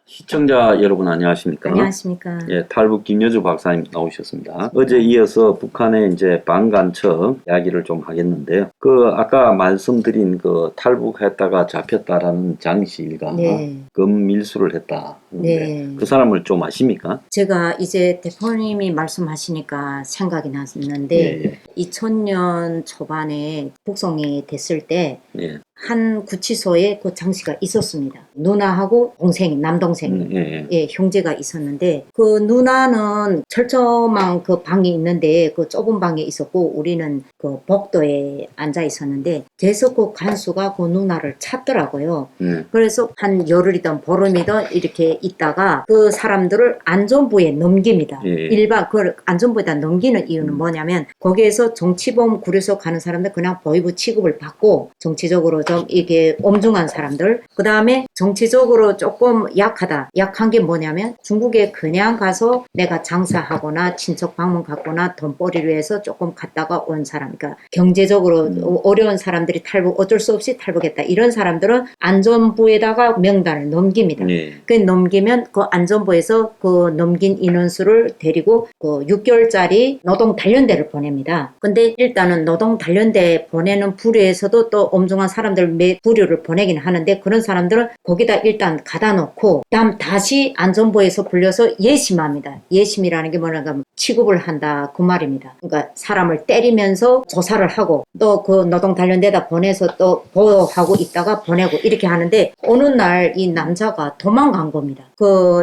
시청자 여러분 안녕하십니까? 안녕하십니까? 예, 탈북 김여주 박사님 나오셨습니다. 어제 이어서 북한의 이제 반간첩 이야기를 좀 하겠는데요. 아까 말씀드린 탈북했다가 잡혔다라는 장시일가 네. 금밀수를 했다. 네. 그 사람을 좀 아십니까? 제가 이제 대표님이 말씀하시니까 생각이 났는데 예, 2000년 초반에 북송이 됐을 때 예. 한 구치소에 그 장씨가 있었습니다. 누나하고 동생, 남동생, 예, 형제가 있었는데 그 누나는 철저망 그 방이 있는데 그 좁은 방에 있었고 우리는 그 복도에 앉아 있었는데 계속 그 간수가 그 누나를 찾더라고요. 그래서 한 열흘이든 보름이든 이렇게 있다가 그 사람들을 안전부에 넘깁니다. 일반 그 안전부에다 넘기는 이유는 뭐냐면 거기에서 정치범 구려서 가는 사람들 그냥 보위부 취급을 받고 정치적으로 좀 이게 엄중한 사람들, 그 다음에 정치적으로 조금 약한 게 뭐냐면 중국에 그냥 가서 내가 장사하거나 친척 방문 갔거나 돈벌이를 위해서 조금 갔다가 온 사람, 그러니까 경제적으로 어려운 사람들이 어쩔 수 없이 탈북했다, 이런 사람들은 안전부에다가 명단을 넘깁니다. 그 넘기면 그 안전부에서 그 넘긴 인원수를 데리고 그 6개월짜리 노동 단련대를 보냅니다. 근데 일단은 노동 단련대 보내는 부류에서도 또 엄중한 사람들 몇 부류를 보내긴 하는데 그런 사람들은 거기다 일단 가다 놓고 다음 다시 안전부에서 불려서 예심합니다. 예심이라는 게 뭐냐면 취급을 한다 그 말입니다. 그러니까 사람을 때리면서 조사를 하고 또 그 노동 단련대다 보내서 또 보호하고 있다가 보내고 이렇게 하는데 어느 날 이 남자가 도망간 겁니다.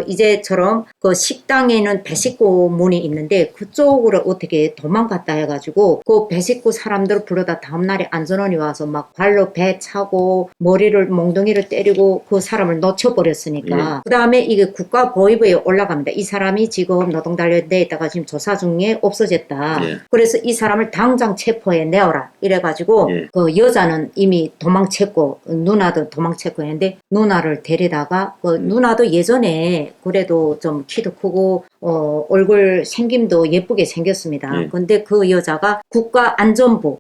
이제처럼 그 식당에는 배식구 문이 있는데 그쪽으로 어떻게 도망갔다 해가지고 그 배식구 사람들 불러다 다음날에 안전원이 와서 막 발로 배 차고 머리를 몽둥이를 때리고 그 사람을 놓쳐버렸으니까 그 다음에 이게 국가보위부에 올라갑니다. 이 사람이 지금 노동단련대에 있다가 지금 조사 중에 없어졌다. 그래서 이 사람을 당장 체포해 내어라 이래가지고 그 여자는 이미 도망쳤고 누나도 도망쳤고 했는데 누나를 데리다가 그 누나도 예전에 그래도 좀 키도 크고 얼굴 생김도 예쁘게 생겼습니다. 근데 그 여자가 국가안전부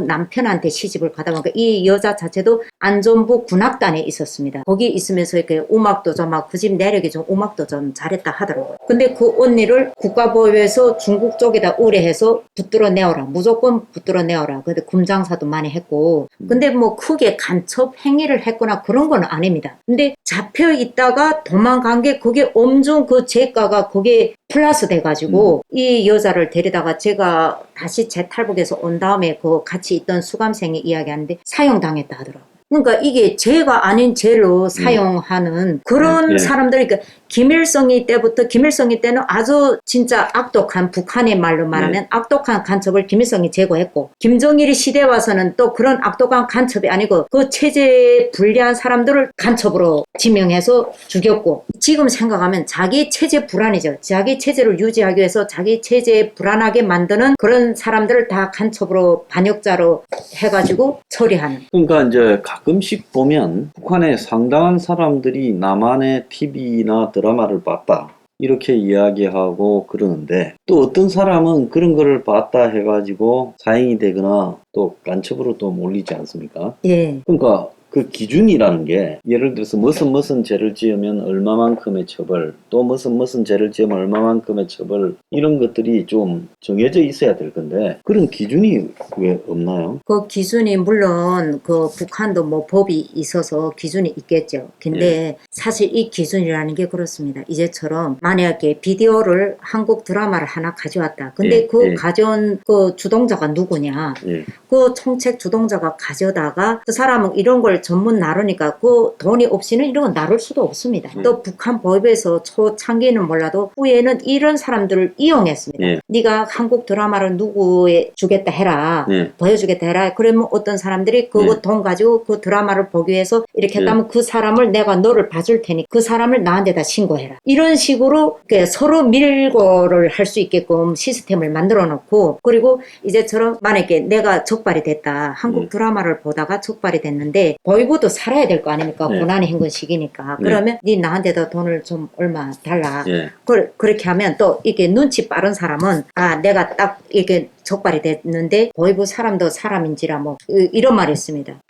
남편한테 시집을 가다 보니까 이 여자 자체도 안전부 군악단에 있었습니다. 거기 있으면서 이렇게 음악도 좀 막 그 집 내력이 좀 음악도 좀 잘했다 하더라고요. 근데 그 언니를 국가보위에서 중국 쪽에다 의뢰해서 붙들어 내어라, 무조건 붙들어 내어라. 근데 금장사도 많이 했고 근데 뭐 크게 간첩 행위를 했거나 그런 건 아닙니다. 근데 잡혀 있다가 도망간 게 그게 엄청 그 죄가가 그게 플러스 돼가지고 이 여자를 데리다가 제가 다시 재탈북해서 온 다음에 그 같이 있던 수감생이 이야기하는데 사형당했다 하더라고요. 그러니까 이게 죄가 아닌 죄로 사용하는 그런 사람들이, 그러니까 김일성이 때는 아주 진짜 악독한, 북한의 말로 말하면 악독한 간첩을 김일성이 제거했고 김정일이 시대 와서는 또 그런 악독한 간첩이 아니고 그 체제에 불리한 사람들을 간첩으로 지명해서 죽였고, 지금 생각하면 자기 체제 불안이죠. 자기 체제를 유지하기 위해서 자기 체제 불안하게 만드는 그런 사람들을 다 간첩으로 반역자로 해가지고 처리하는. 그러니까 이제 가끔씩 보면 북한의 상당한 사람들이 남한의 TV나 드라마를 봤다 이렇게 이야기하고 그러는데 또 어떤 사람은 그런 거를 봤다 해가지고 사형이 되거나 또 간첩으로 또 몰리지 않습니까? 그러니까 그 기준이라는 게 예를 들어서 무슨 죄를 지으면 얼마만큼의 처벌, 또 무슨 죄를 지으면 얼마만큼의 처벌, 이런 것들이 좀 정해져 있어야 될 건데 그런 기준이 왜 없나요? 그 기준이 물론 그 북한도 뭐 법이 있어서 기준이 있겠죠. 근데 사실 이 기준이라는 게 그렇습니다. 이제처럼 만약에 비디오를 한국 드라마를 하나 가져왔다. 근데 그 가져온 그 주동자가 누구냐? 그 총책 주동자가 가져다가 그 사람은 이런 걸 전문 나르니까 그 돈이 없이는 이런 건 나를 수도 없습니다. 또 북한 법에서 초창기는 몰라도 후에는 이런 사람들을 이용했습니다. 네가 한국 드라마를 누구에 주겠다 해라. 보여주겠다 해라. 그러면 어떤 사람들이 그거 돈 가지고 그 드라마를 보기 위해서 이렇게 했다면 그 사람을 내가 너를 봐줄 테니 그 사람을 나한테다 신고해라. 이런 식으로 서로 밀고를 할 수 있게끔 시스템을 만들어 놓고, 그리고 이제처럼 만약에 내가 적발이 됐다. 한국 드라마를 보다가 적발이 됐는데 보이고도 살아야 될 거 아닙니까? 고난의 행군 시기니까. 그러면 네 나한테도 돈을 좀 얼마 달라. 그렇게 하면 또 이게 눈치 빠른 사람은 내가 딱 이게 적발이 됐는데 보이부 사람도 사람인지라 뭐 이런 말이 있습니다.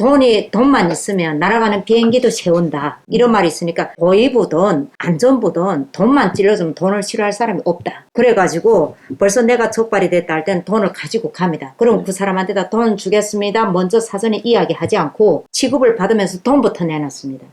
돈만 있으면 날아가는 비행기도 세운다. 이런 말이 있으니까 보이부든 안전부든 돈만 찔러주면 돈을 싫어할 사람이 없다. 그래가지고 벌써 내가 적발이 됐다 할 때는 돈을 가지고 갑니다. 그럼 그 사람한테다 돈 주겠습니다. 먼저 사전에 이야기하지 않고 취급을 받으면서 돈부터 내놨습니다.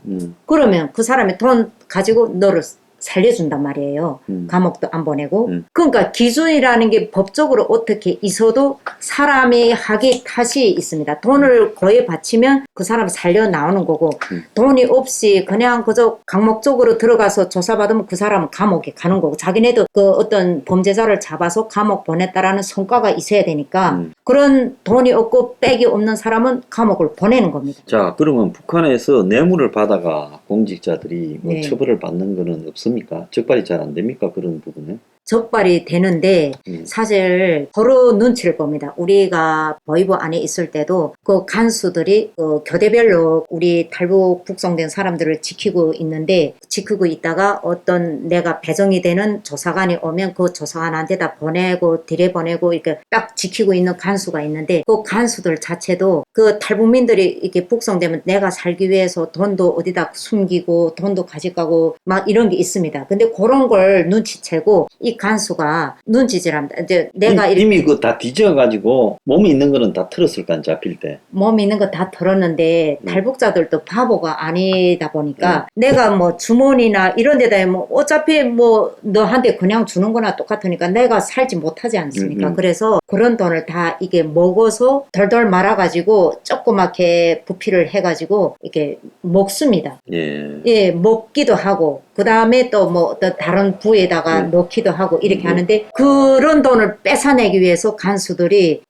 그러면 그 사람이 돈 가지고 너를 살려준단 말이에요. 감옥도 안 보내고. 그러니까 기준이라는 게 법적으로 어떻게 있어도 사람이 하기 탓이 있습니다. 돈을 거의 바치면 그 사람이 살려 나오는 거고 돈이 없이 그냥 그저 강목적으로 들어가서 조사받으면 그 사람은 감옥에 가는 거고 자기네도 그 어떤 범죄자를 잡아서 감옥 보냈다라는 성과가 있어야 되니까 그런 돈이 없고 백이 없는 사람은 감옥을 보내는 겁니다. 자, 그러면 북한에서 뇌물을 받아가 공직자들이 뭐 네. 처벌을 받는 거는 없습니까? 적발이 잘 안 됩니까? 그런 부분에? 적발이 되는데 사실 서로 눈치를 봅니다. 우리가 보이부 안에 있을 때도 그 간수들이 교대별로 우리 탈북 북송된 사람들을 지키고 있는데 지키고 있다가 어떤 내가 배정이 되는 조사관이 오면 그 조사관한테다 보내고 들여보내고 이렇게 딱 지키고 있는 간수가 있는데 그 간수들 자체도 그 탈북민들이 이렇게 북송되면 내가 살기 위해서 돈도 어디다 숨기고 돈도 가져가고 막 이런 게 있습니다. 근데 그런 걸 눈치채고 이 간수가 눈치질합니다. 이제 내가 이미 그 다 뒤져가지고 몸이 있는 거는 다 틀었을 거 아니야, 잡힐 때. 몸이 있는 거 다 털었는데 탈북자들도 바보가 아니다 보니까 내가 뭐 주머니나 이런 데다 뭐 어차피 뭐 너한테 그냥 주는 거나 똑같으니까 내가 살지 못하지 않습니까? 그래서 그런 돈을 다 이게 먹어서 덜덜 말아가지고 조그맣게 부피를 해가지고 이렇게 먹습니다. 예, 먹기도 하고 그 다음에 또 뭐 어떤 다른 부에다가 넣기도 하고 이렇게 하는데 그런 돈을 뺏어내기 위해서 간수들이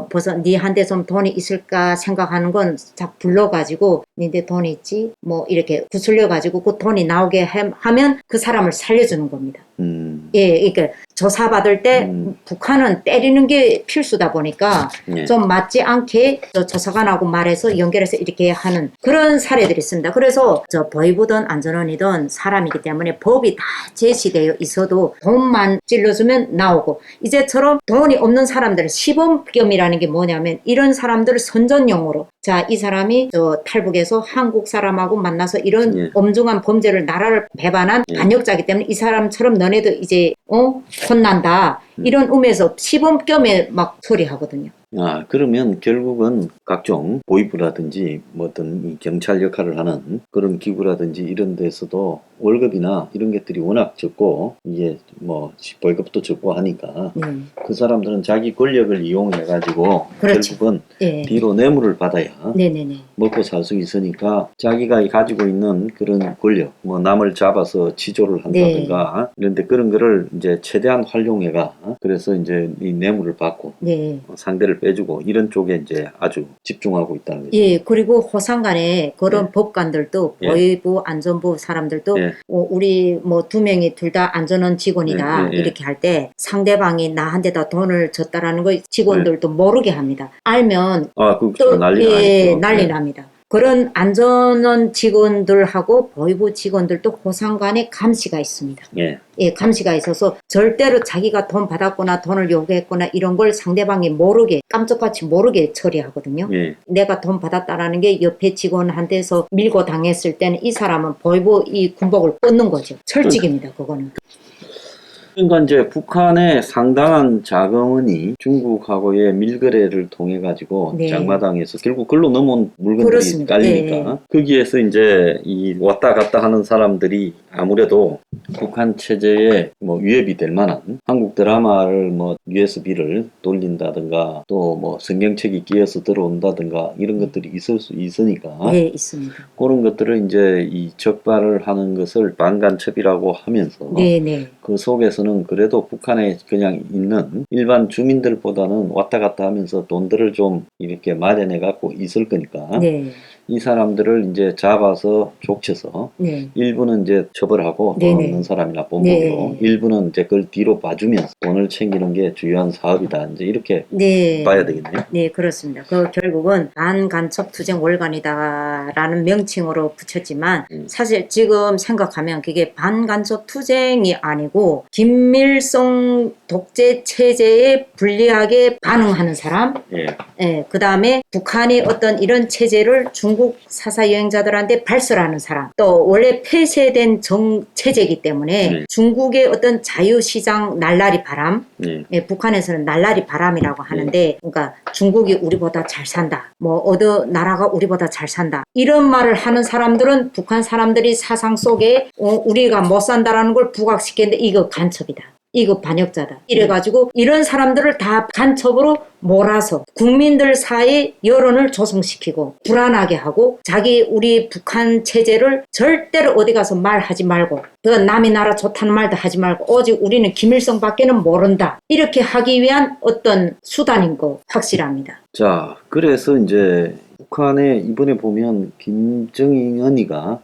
벌써 니한테 좀 돈이 있을까 생각하는 건 딱 불러가지고 니한테 돈이 있지? 뭐 이렇게 구슬려가지고 그 돈이 나오게 하면 그 사람을 살려주는 겁니다. 예, 그러니까 조사받을 때 북한은 때리는 게 필수다 보니까 좀 맞지 않게 조사관하고 말해서 연결해서 이렇게 하는 그런 사례들이 있습니다. 그래서 저 보이부든 안전원이든 사람이기 때문에 법이 다 제시되어 있어도 돈만 찔러주면 나오고 이제처럼 돈이 없는 사람들은 시범겸이라는 게 뭐냐면 이런 사람들을 선전용으로 자, 이 사람이 저 탈북에서 한국 사람하고 만나서 이런 엄중한 범죄를 나라를 배반한 반역자이기 때문에 이 사람처럼 너네도 이제 혼난다. 이런 의미에서 시범겸에 막 처리하거든요. 아, 그러면 결국은 각종 보이부라든지 뭐 어떤 이 경찰 역할을 하는 그런 기구라든지 이런 데서도 월급이나 이런 것들이 워낙 적고 이게 뭐 월급도 적고 하니까 그 사람들은 자기 권력을 이용해 가지고 결국은 뒤로 뇌물을 받아야 먹고 살 수 있으니까 자기가 가지고 있는 그런 권력 뭐 남을 잡아서 치조를 한다든가 이런데 그런 거를 이제 최대한 활용해가 그래서 이제 이 뇌물을 받고 상대를 빼주고 이런 쪽에 이제 아주 집중하고 있다는 거죠. 예, 그리고 호상간에 그런 법관들도 보이부 안전부 사람들도 우리 뭐 2명이 둘 다 안전원 직원이다 이렇게 할 때 상대방이 나한테다 돈을 줬다라는 거 직원들도 모르게 합니다. 알면 또 난리 납니다. 그런 안전원 직원들하고 보이부 직원들도 호상간에 감시가 있습니다. 예, 감시가 있어서 절대로 자기가 돈 받았거나 돈을 요구했거나 이런 걸 상대방이 모르게 깜짝같이 모르게 처리하거든요. 내가 돈 받았다라는 게 옆에 직원한테서 밀고 당했을 때는 이 사람은 보이부 이 군복을 뻗는 거죠. 철칙입니다, 그거는. 그러니까 이제 북한의 상당한 자금원이 중국하고의 밀거래를 통해 가지고 장마당에서 결국 글로 넘어온 물건들이 깔리니까 거기에서 이제 이 왔다 갔다 하는 사람들이 아무래도 북한 체제에 뭐 위협이 될 만한 한국 드라마를 뭐 USB를 돌린다든가 또 뭐 성경책이 끼어서 들어온다든가 이런 것들이 있을 수 있으니까 있습니다. 그런 것들을 이제 이 적발을 하는 것을 반간첩이라고 하면서 그 속에서는 그래도 북한에 그냥 있는 일반 주민들보다는 왔다 갔다 하면서 돈들을 좀 이렇게 마련해 갖고 있을 거니까 이 사람들을 이제 잡아서 족쳐서 네. 일부는 이제 처벌하고 돈 네네. 없는 사람이나 본보기로 네. 일부는 이제 그걸 뒤로 봐주면서 돈을 챙기는 게 주요한 사업이다. 이제 이렇게 네. 봐야 되겠네요. 네, 그렇습니다. 그 결국은 반간첩 투쟁 월간이다라는 명칭으로 붙였지만 사실 지금 생각하면 그게 반간첩 투쟁이 아니고 김일성 독재 체제에 불리하게 반응하는 사람, 예. 예, 그 다음에 북한이 어떤 이런 체제를 중국 사사 여행자들한테 발설하는 사람, 또 원래 폐쇄된 체제이기 때문에 중국의 어떤 자유시장 날라리 바람, 예, 북한에서는 날라리 바람이라고 하는데, 그러니까 중국이 우리보다 잘 산다, 뭐 어느 나라가 우리보다 잘 산다, 이런 말을 하는 사람들은 북한 사람들이 사상 속에 우리가 못 산다라는 걸 부각시키는데 이거 간첩이다, 이거 반역자다, 이래가지고 이런 사람들을 다 간첩으로 몰아서 국민들 사이 여론을 조성시키고 불안하게 하고, 자기 우리 북한 체제를 절대로 어디 가서 말하지 말고, 그 남의 나라 좋다는 말도 하지 말고 오직 우리는 김일성 밖에는 모른다, 이렇게 하기 위한 어떤 수단인 거 확실합니다. 자, 그래서 이제 북한에 이번에 보면 김정은이가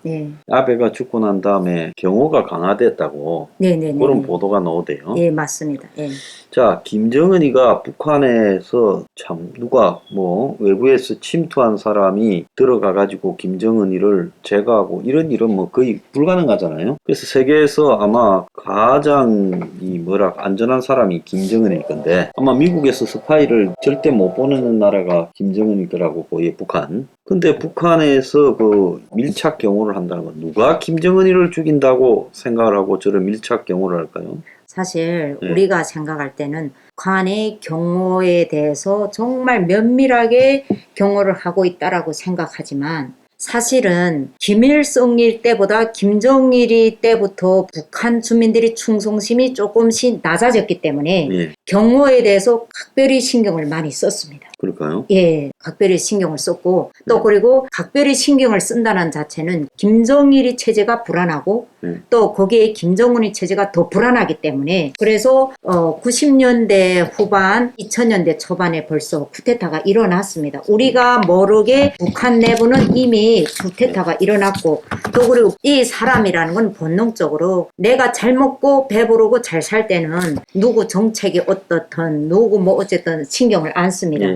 아베가 죽고 난 다음에 경호가 강화됐다고 그런 보도가 나오대요. 네, 맞습니다. 네. 자, 김정은이가 북한에서 참 누가 뭐 외부에서 침투한 사람이 들어가가지고 김정은이를 제거하고 이런 일은 뭐 거의 불가능하잖아요. 그래서 세계에서 아마 가장 안전한 사람이 김정은일 건데, 아마 미국에서 스파이를 절대 못 보내는 나라가 김정은일 거라고 보여요, 북한. 근데 북한에서 그 밀착 경호를 한다는 건 누가 김정은이를 죽인다고 생각을 하고 저런 밀착 경호를 할까요? 사실 우리가 생각할 때는 북한의 경호에 대해서 정말 면밀하게 경호를 하고 있다라고 생각하지만, 사실은 김일성일 때보다 김정일이 때부터 북한 주민들이 충성심이 조금씩 낮아졌기 때문에 경호에 대해서 각별히 신경을 많이 썼습니다. 그럴까요? 예, 각별히 신경을 썼고, 또 그리고 각별히 신경을 쓴다는 자체는 김정일이 체제가 불안하고 또 거기에 김정은이 체제가 더 불안하기 때문에, 그래서 90년대 후반 2000년대 초반에 벌써 쿠데타가 일어났습니다. 우리가 모르게 북한 내부는 이미 쿠데타가 일어났고, 또 그리고 이 사람이라는 건 본능적으로 내가 잘 먹고 배부르고 잘 살 때는 누구 정책이 어떻든 누구 뭐 어쨌든 신경을 안 씁니다.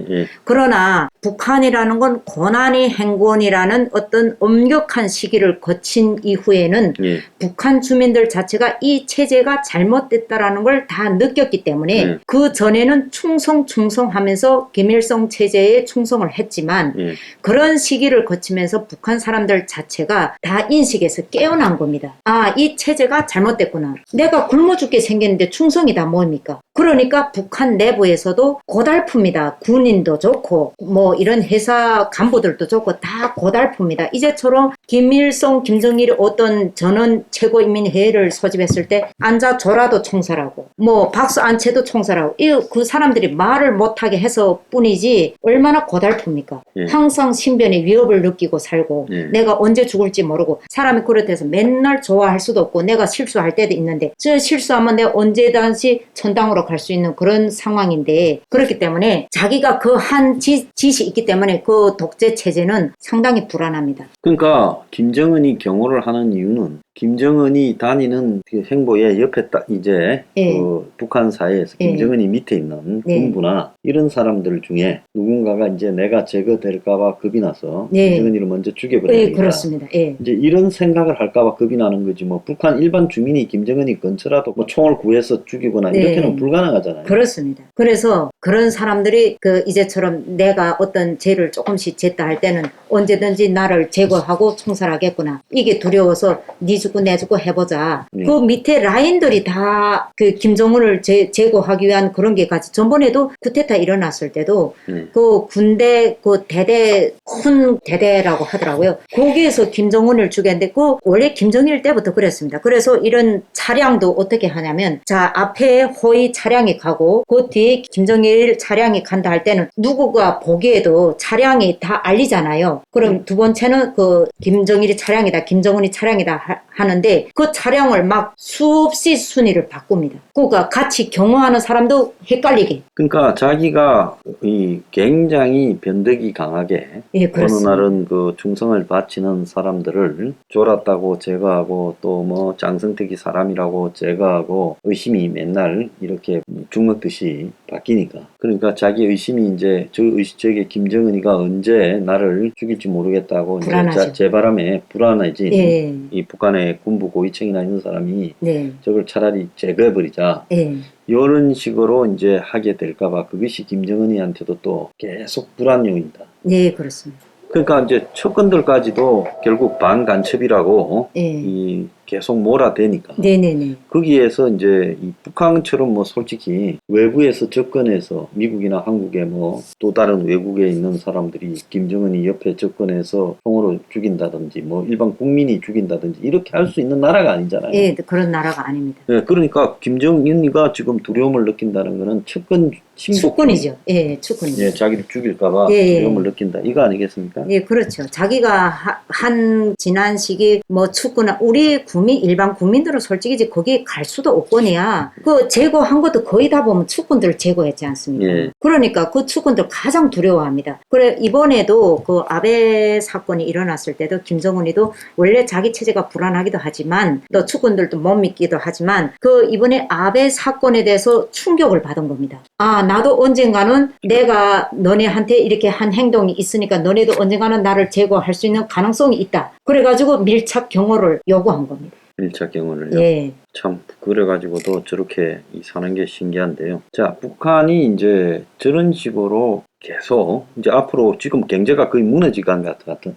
그러나 북한이라는 건 고난의 행군이라는 어떤 엄격한 시기를 거친 이후에는 북한 주민들 자체가 이 체제가 잘못됐다라는 걸 다 느꼈기 때문에 그 전에는 충성하면서 김일성 체제에 충성을 했지만 그런 시기를 거치면서 북한 사람들 자체가 다 인식에서 깨어난 겁니다. 아, 이 체제가 잘못됐구나. 내가 굶어 죽게 생겼는데 충성이 다 뭡니까? 그러니까 북한 내부에서도 고달픕니다. 군인도 좋고 뭐 이런 회사 간부들도 좋고 다 고달픕니다. 이제처럼 김일성, 김정일이 어떤 전원 최고인민회의를 소집했을 때 앉아줘라도 총살하고 뭐 박수 안 쳐도 총살하고, 그 사람들이 말을 못하게 해서 뿐이지 얼마나 고달픕니까? 항상 신변의 위협을 느끼고 살고 내가 언제 죽을지 모르고, 사람이 그렇대서 맨날 좋아할 수도 없고 내가 실수할 때도 있는데 저 실수하면 내가 언제든지 천당으로 갈 수 있는 그런 상황인데, 그렇기 때문에 자기가 그 한 짓이 있기 때문에 그 독재 체제는 상당히 불안합니다. 그러니까 김정은이 경호를 하는 이유는 김정은이 다니는 그 행보에 옆에 딱 이제 그 북한 사회에서 김정은이 밑에 있는 군부나 이런 사람들 중에 누군가가 이제 내가 제거될까봐 겁이 나서 김정은이를 먼저 죽여버려야 되겠다. 그렇습니다. 이제 이런 생각을 할까봐 겁이 나는 거지, 뭐 북한 일반 주민이 김정은이 근처라도 뭐 총을 구해서 죽이거나 이렇게는 불가능하잖아요. 그렇습니다. 그래서 그런 사람들이 그 이제처럼 내가 어떤 죄를 조금씩 졌다 할 때는 언제든지 나를 제거하고 총살하겠구나, 이게 두려워서 네 죽고 내 죽고 해보자. 그 밑에 라인들이 다 그 김정은을 제거하기 위한 그런 게 같이, 전번에도 쿠데타 일어났을 때도 그 군대 그 대대, 큰 대대라고 하더라고요. 거기에서 김정은을 죽였는데 그 원래 김정일 때부터 그랬습니다. 그래서 이런 차량도 어떻게 하냐면, 자, 앞에 호위 차량이 가고 그 뒤에 김정일 차량이 간다 할 때는 누구가 보기에도 차량이 다 알리잖아요. 그럼 두 번째는 그 김정일이 차량이다, 김정은이 차량이다 하는데 그 차량을 막 수없이 순위를 바꿉니다. 그러니까 같이 경호하는 사람도 헷갈리게. 그러니까 자기가 이 굉장히 변덕이 강하게 예, 어느 그렇습니다. 날은 그 충성을 바치는 사람들을 졸았다고 제거하고 또 뭐 장성택이 사람이라고 제거하고 의심이 맨날 이렇게 죽먹듯이 바뀌니까. 그러니까 자기 의심이 이제 저게 김정은이가 언제 나를 죽일지 모르겠다고 이제 불안하죠. 제 바람에 불안해진 예, 이 북한의 군부 고위층이나 있는 사람이 네, 저걸 차라리 제거해버리자. 예, 이런 식으로 이제 하게 될까봐 그것이 김정은이한테도 또 계속 불안 요인이다. 네, 그렇습니다. 그러니까 이제 측근들까지도 결국 반간첩이라고 예, 이 계속 몰아대니까 네네네. 거기에서 이제 이 북한처럼 뭐 솔직히 외부에서 접근해서 미국이나 한국에 뭐 또 다른 외국에 있는 사람들이 김정은이 옆에 접근해서 총으로 죽인다든지 뭐 일반 국민이 죽인다든지 이렇게 할 수 있는 나라가 아니잖아요. 예, 그런 나라가 아닙니다. 네, 그러니까 김정은이가 지금 두려움을 느낀다는 거는 측근 축군이죠. 예, 축군이죠. 예, 자기를 죽일까봐 예. 두려움을 느낀다. 이거 아니겠습니까? 예, 그렇죠. 자기가 한 지난 시기 뭐 축구나 우리 일반 국민들은 솔직히 이제 거기 갈 수도 없거니와 그 제거한 것도 거의 다 보면 축군들을 제거했지 않습니까? 예. 그러니까 그 축군들 가장 두려워합니다. 그래 이번에도 그 아베 사건이 일어났을 때도 김정은이도 원래 자기 체제가 불안하기도 하지만 또 축군들도 못 믿기도 하지만 그 이번에 아베 사건에 대해서 충격을 받은 겁니다. 아, 나도 언젠가는 내가 너네한테 이렇게 한 행동이 있으니까 너네도 언젠가는 나를 제거할 수 있는 가능성이 있다. 그래가지고 밀착 경호를 요구한 겁니다. 밀착 경호를요. 예. 참 그래가지고도 저렇게 사는 게 신기한데요. 자, 북한이 이제 저런 식으로 계속 이제 앞으로 지금 경제가 거의 무너져간 것 같은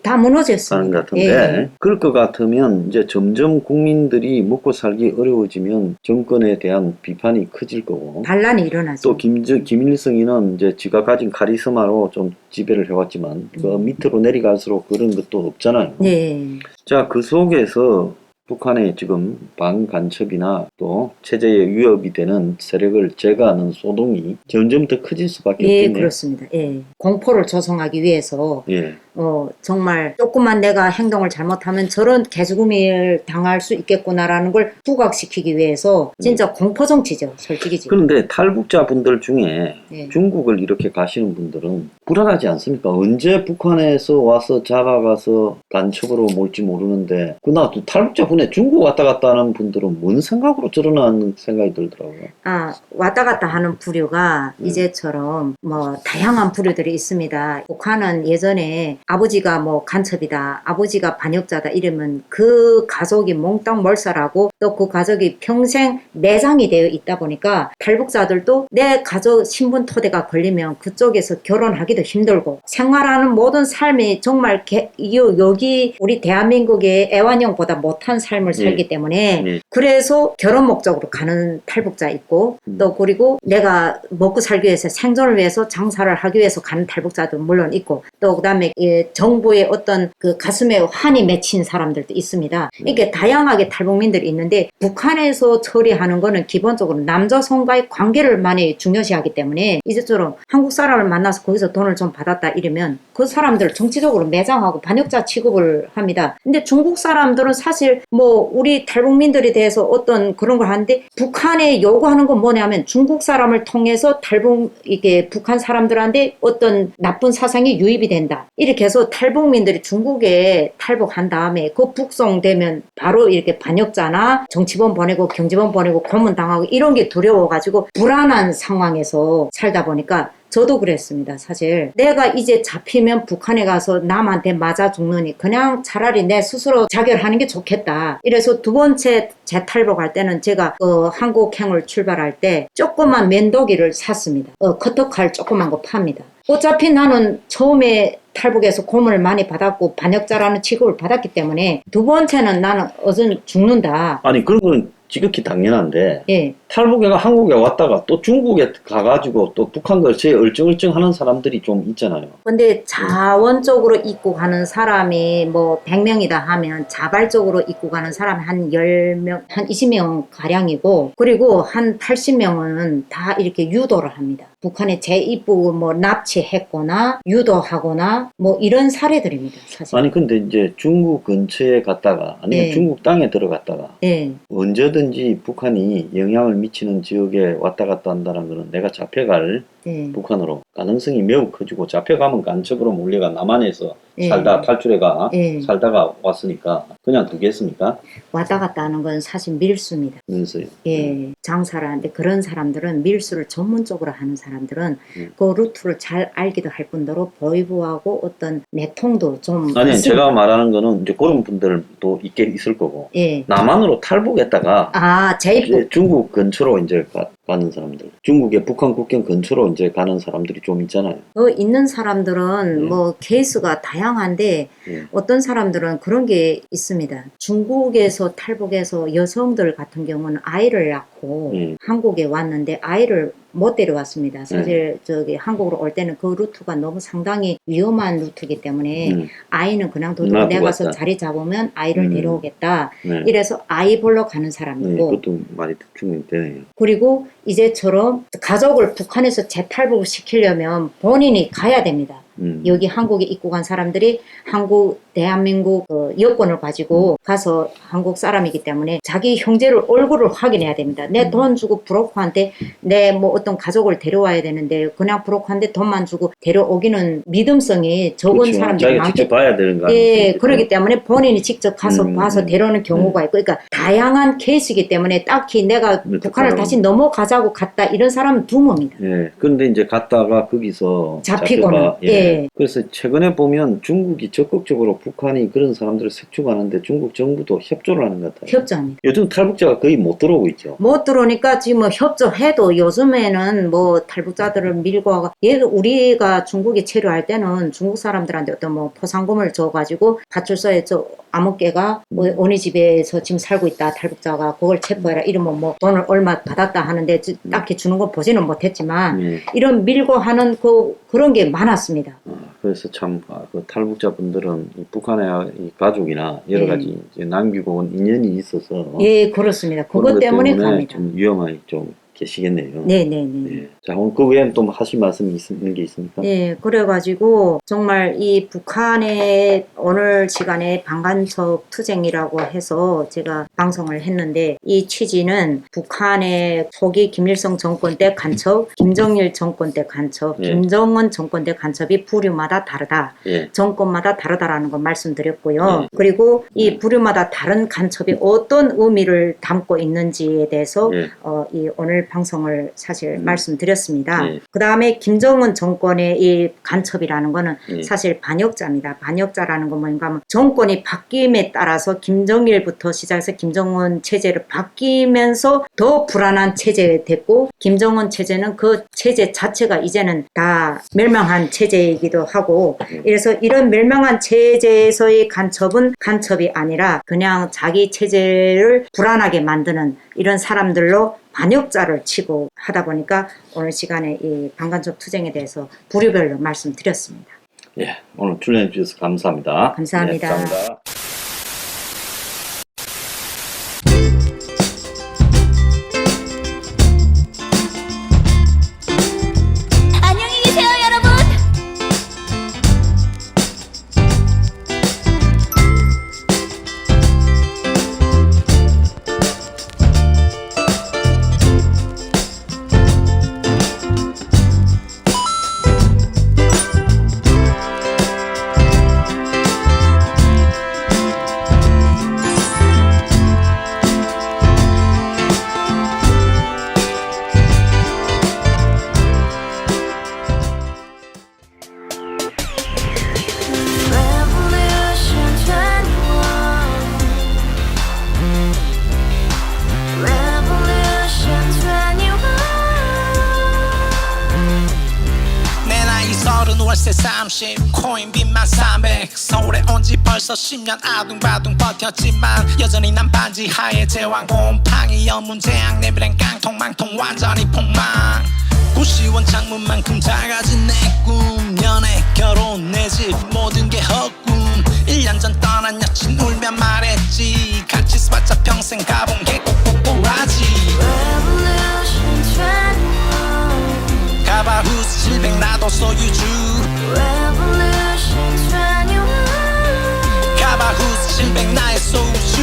다 무너졌습니다. 하는 것 같은데 예. 그럴 것 같으면 이제 점점 국민들이 먹고 살기 어려워지면 정권에 대한 비판이 커질 거고 반란이 일어나죠. 또 김일성이는 이제 지가 가진 카리스마로 좀 지배를 해왔지만 그 밑으로 내려갈수록 그런 것도 없잖아요. 예. 자, 그 속에서 북한의 지금 반간첩이나 또 체제에 위협이 되는 세력을 제거하는 소동이 점점 더 커질 수밖에 예, 없겠네요. 그렇습니다. 예. 공포를 조성하기 위해서 예. 정말 조금만 내가 행동을 잘못하면 저런 개죽음을 당할 수 있겠구나라는 걸 부각시키기 위해서 진짜 공포정치죠, 솔직히 지금. 그런데 탈북자분들 중에 예. 중국을 이렇게 가시는 분들은 불안하지 않습니까? 언제 북한에서 와서 잡아가서 간첩으로 몰지 모르는데 그나 탈북자분에 중국 왔다 갔다 하는 분들은 뭔 생각으로 저러나 생각이 들더라고요. 아, 왔다 갔다 하는 부류가 이제처럼 뭐 다양한 부류들이 있습니다. 북한은 예전에 아버지가 뭐 간첩이다, 아버지가 반역자다 이러면 그 가족이 몽땅 몰살하고 또 그 가족이 평생 매장이 되어 있다 보니까 탈북자들도 내 가족 신분 토대가 걸리면 그쪽에서 결혼하기도 힘들고 생활하는 모든 삶이 정말 여기 우리 대한민국의 애완용보다 못한 삶을 살기 때문에 그래서 결혼 목적으로 가는 탈북자 있고 또 그리고 내가 먹고 살기 위해서 생존을 위해서 장사를 하기 위해서 가는 탈북자도 물론 있고 또 그다음에 정부의 어떤 그 가슴에 환이 맺힌 사람들도 있습니다. 이게 다양하게 탈북민들이 있는데 북한에서 처리하는 거는 기본적으로 남자성과의 관계를 많이 중요시하기 때문에 이제처럼 한국 사람을 만나서 거기서 돈을 좀 받았다 이러면 그 사람들을 정치적으로 매장하고 반역자 취급을 합니다. 근데 중국 사람들은 사실 뭐 우리 탈북민들에 대해서 어떤 그런 걸 하는데 북한에 요구하는 건 뭐냐면 중국 사람을 통해서 이게 북한 사람들한테 어떤 나쁜 사상이 유입이 된다. 이렇게 해서 탈북민들이 중국에 탈북한 다음에 그 북송되면 바로 이렇게 반역자나 정치범 보내고 경제범 보내고 고문당하고 이런 게 두려워가지고 불안한 상황에서 살다 보니까 저도 그랬습니다. 사실 내가 이제 잡히면 북한에 가서 남한테 맞아 죽느니 그냥 차라리 내 스스로 자결하는 게 좋겠다. 이래서 두 번째 재탈북할 때는 제가 한국행을 출발할 때 조그만 면도기를 샀습니다. 커터칼 조그만 거 팝니다. 어차피 나는 처음에 탈북에서 고문을 많이 받았고 반역자라는 취급을 받았기 때문에 두 번째는 나는 어선 죽는다. 아니 그런 건 지극히 당연한데 예. 탈북해가 한국에 왔다가 또 중국에 가가지고 또 북한 걸 제일 얼쩡얼쩡하는 사람들이 좀 있잖아요. 근데 자원적으로 입국하는 사람이 뭐 100명이다 하면 자발적으로 입국하는 사람이 한 10명, 한 20명 가량이고, 그리고 한 80명은 다 이렇게 유도를 합니다. 북한에 재입국을 뭐 납치했거나 유도하거나 뭐 이런 사례들입니다, 사실. 아니 근데 이제 중국 근처에 갔다가 아니면 네. 중국 땅에 들어갔다가 예. 언제든지 북한이 영향을 미치는 지역에 왔다 갔다 한다는 거는 내가 잡혀갈 예. 북한으로 가능성이 매우 커지고, 잡혀가면 간첩으로 몰려가 남한에서 예. 살다 탈출해가 예. 살다가 왔으니까 그냥 두겠습니까? 왔다 갔다 하는 건 사실 밀수입니다. 면서요. 예, 장사를 하는데 그런 사람들은 밀수를 전문적으로 하는 사람들은 그 루트를 잘 알기도 할 뿐더러 보이부하고 어떤 내통도 좀 아니 있습니다. 제가 말하는 거는 이제 그런 분들도 있을 거고, 예. 남한으로 탈북했다가 아, 재입국. 이제 중국 근처로 이제 가는 사람들, 중국의 북한 국경 근처로 이제 가는 사람들이 좀 있잖아요. 있는 사람들은 예. 뭐 케이스가 다양한데 예. 어떤 사람들은 그런 게 있습니다. 중국에서 탈북해서 여성들 같은 경우는 아이를 낳고 예. 한국에 왔는데 아이를 못 데려왔습니다. 사실 저기 한국으로 올 때는 그 루트가 너무 상당히 위험한 루트이기 때문에 아이는 그냥 두고 놔두고 내가서 왔다. 자리 잡으면 아이를 데려오겠다. 네. 이래서 아이 보러 가는 사람이 네, 있고, 그것도 많이 충분히 되네요. 그리고 이제처럼 가족을 북한에서 재탈북을 시키려면 본인이 가야 됩니다. 여기 한국에 입국한 사람들이 대한민국 여권을 가지고 가서 한국 사람이기 때문에 자기 형제를 얼굴을 확인해야 됩니다. 내 돈 주고 브로커한테 내 뭐 어떤 가족을 데려와야 되는데 그냥 브로커한테 돈만 주고 데려오기는 믿음성이 적은 그렇죠. 사람들이 자기가 많기 직접 봐야 되는 거 예, 아니에요? 그렇기 때문에 본인이 직접 가서 봐서 데려오는 경우가 있고, 그러니까 다양한 케이스이기 때문에 딱히 내가 북한을 다시 넘어가자고 갔다 이런 사람은 드뭅니다. 예. 그런데 이제 갔다가 거기서 잡히고는, 잡혀가, 예. 그래서 최근에 보면 중국이 적극적으로 북한이 그런 사람들을 색출하는데 중국 정부도 협조를 하는 것 같아요. 협조합니다. 요즘 탈북자가 거의 못 들어오고 있죠. 못 들어오니까 지금 뭐 협조해도 요즘에는 뭐 탈북자들을 밀고 하고, 우리가 중국에 체류할 때는 중국 사람들한테 어떤 뭐 포상금을 줘가지고 파출소에 저 아무개가 어느 집에서 지금 살고 있다 탈북자가 그걸 체포해라 이러면 뭐 돈을 얼마 받았다 하는데 딱히 주는 거 보지는 못했지만 이런 밀고 하는 그런 게 많았습니다. 그래서 참 그 탈북자분들은 이 북한의 이 가족이나 여러 가지 이제 남기고 온 인연이 있어서 예, 그렇습니다. 그것 그런 것 때문에 갑니다. 좀 위험하게 좀 계시겠네요. 네네네. 예. 자, 오늘 그 외에는 또 하실 말씀이 있는 게 있습니까? 네, 그래가지고 정말 이 북한의 오늘 시간에 방간첩 투쟁이라고 해서 제가 방송을 했는데, 이 취지는 북한의 초기 김일성 정권 때 간첩, 김정일 정권 때 간첩, 김정은 정권 때 간첩이 부류마다 다르다. 정권마다 다르다라는 거 말씀드렸고요. 그리고 이 부류마다 다른 간첩이 어떤 의미를 담고 있는지에 대해서 이 오늘 방송을 사실 말씀드렸습니다. 그 다음에 김정은 정권의 이 간첩이라는 거는 사실 반역자입니다. 반역자라는 건 뭔가 하면 정권이 바뀜에 따라서 김정일부터 시작해서 김정은 체제를 바뀌면서 더 불안한 체제가 됐고, 김정은 체제는 그 체제 자체가 이제는 다 멸망한 체제이기도 하고, 이래서 이런 멸망한 체제에서의 간첩은 간첩이 아니라 그냥 자기 체제를 불안하게 만드는 이런 사람들로 반역자를 치고 하다 보니까 오늘 시간에 이 방간첩 투쟁에 대해서 부류별로 말씀드렸습니다. 예, 오늘 출연해 주셔서 감사합니다. 감사합니다. 감사합니다. 30 코인비만 300 서울에 온 지 벌써 10년 아둥바둥 버텼지만 여전히 난 반지 하에 제왕 곰팡이 연문제약 내비랑 깡통망통 완전히 폭망 고시원 창문만큼 작아진 내 꿈 연애 결혼 내 집 모든 게 헛꿈 1년 전 떠난 여친 울며 말했지 같이 써봤자 평생 가본 게 꼬꼬꼬라지 Revolution 21 가바후스 700 나도 소유주 Revolution 21 가바후스 700 나의 소주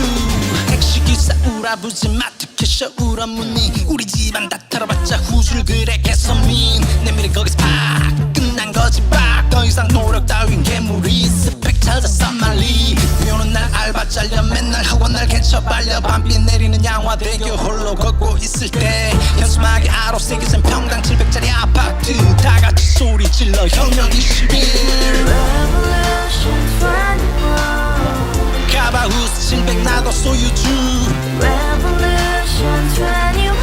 택시기사 우라부지 마트 캐셔 울어무니 우리 집안 다 털어봤자 후줄 그래 개선민 내 미래 거기서 팍 끝난 거지 팍더 이상 노력 따윈 괴물이 스펙 찾아서 말리 비오는 날 알바 잘려 맨날 학원 날 개쳐 발려 밤비 내리는 양화대교 홀로 걷고 있을 때 현수막에 아로 새겨진 평당 700짜리 아파트 다같이 소리 질러 혁명 21 Revolution 21 가바후스 700 나도 소유주 Revolution 21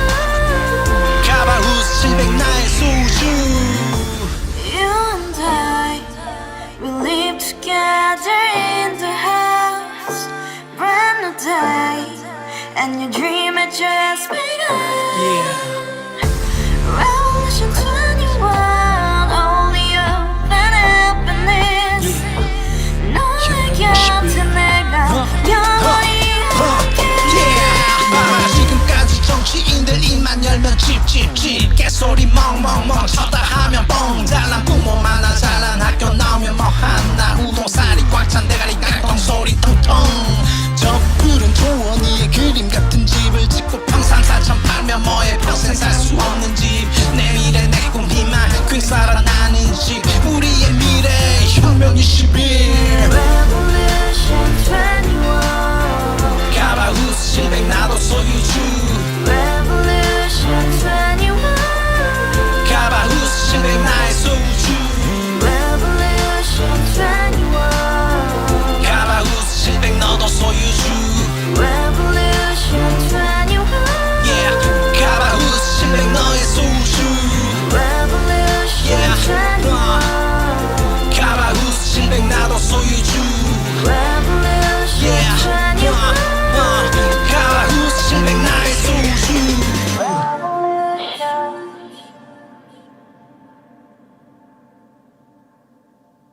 가바후스 700 나의 소주 You and I, we live together in the house brand new day and your dream had just begun Yeah